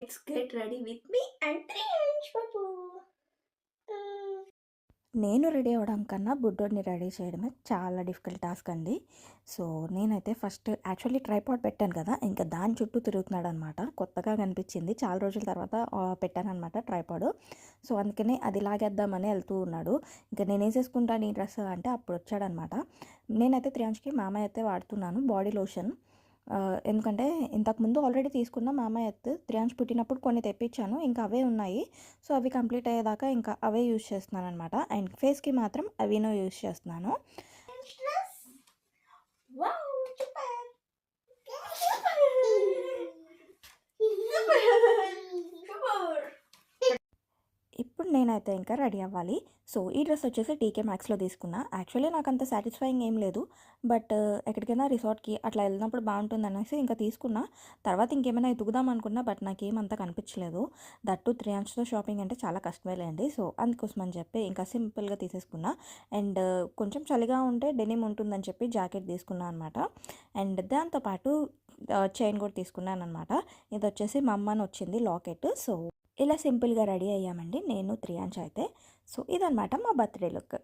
Let's get ready with me and Triyansh Babu. నేను ready అవ్వడం కన్నా బుడ్డోడిని రెడీ చేయడమే చాలా డిఫికల్ట్ టాస్క్ అండి. సో, నేనైతే ఫస్ట్ యాక్చువల్లీ ట్రైపాడ్ పెట్టాను కదా! ఇంకా దాని చుట్టూ తిరుగుతున్నాడనమాట. కొత్తగా కనిపించింది. చాలా రోజుల తర్వాత పెట్టాననమాట ట్రైపాడు. సో, అందుకని అది లాగేద్దామని ఎళ్తూ ఉన్నాడు. ఇంక నేనేసేసుకుంటాను ఈ డ్రెస్ అంటే అప్పుడొచ్చాడనమాట. నేనైతే త్రియాంష్‌కి మామయ్య అయితే వాడుతున్నాను బాడీ లోషన్. ఎందుకంటే ఇంతకుముందు ఆల్రెడీ తీసుకున్న మామా ఎర్త్ త్రియాంష్ పుట్టినప్పుడు కొన్ని తెప్పించాను. ఇంకా అవే ఉన్నాయి. సో, అవి కంప్లీట్ అయ్యేదాకా ఇంకా అవే యూజ్ చేస్తున్నాననమాట. అండ్ ఫేస్‌కి మాత్రం అవినో యూజ్ చేస్తున్నాను. Dress. Wow, super. Super. ఇప్పుడు నేనైతే ఇంకా రెడీ అవ్వాలి. సో, ఈ డ్రెస్ వచ్చేసి టీకే మాక్స్‌లో తీసుకున్నా. యాక్చువల్లీ నాకంత సాటిస్ఫైయింగ్ ఏం లేదు. బట్ ఎక్కడికైనా రిసార్ట్‌కి అట్లా వెళ్ళినప్పుడు బాగుంటుందనేసి ఇంకా తీసుకున్నా. తర్వాత ఇంకేమైనా ఎతుకుదాం అనుకున్నా బట్ నాకేమంత కనిపించలేదు. దట్ టూ త్రియాంష్‌తో షాపింగ్ అంటే చాలా కష్టమేలేండి. సో, అందుకోసమని చెప్పి ఇంకా సింపుల్‌గా తీసేసుకున్నా. అండ్ కొంచెం చలిగా ఉంటే డెనిమ్ ఉంటుందని చెప్పి జాకెట్ తీసుకున్నా అనమాట. అండ్ దాంతో పాటు చైన్ కూడా తీసుకున్నాననమాట. ఇదొచ్చేసి మా అమ్మ అని వచ్చింది లాకెట్. సో, ఇలా సింపుల్‌గా రెడీ అయ్యామండి నేను, త్రియాంష్ అయితే. సో, ఇదనమాట మా బర్త్‌డే లుక్.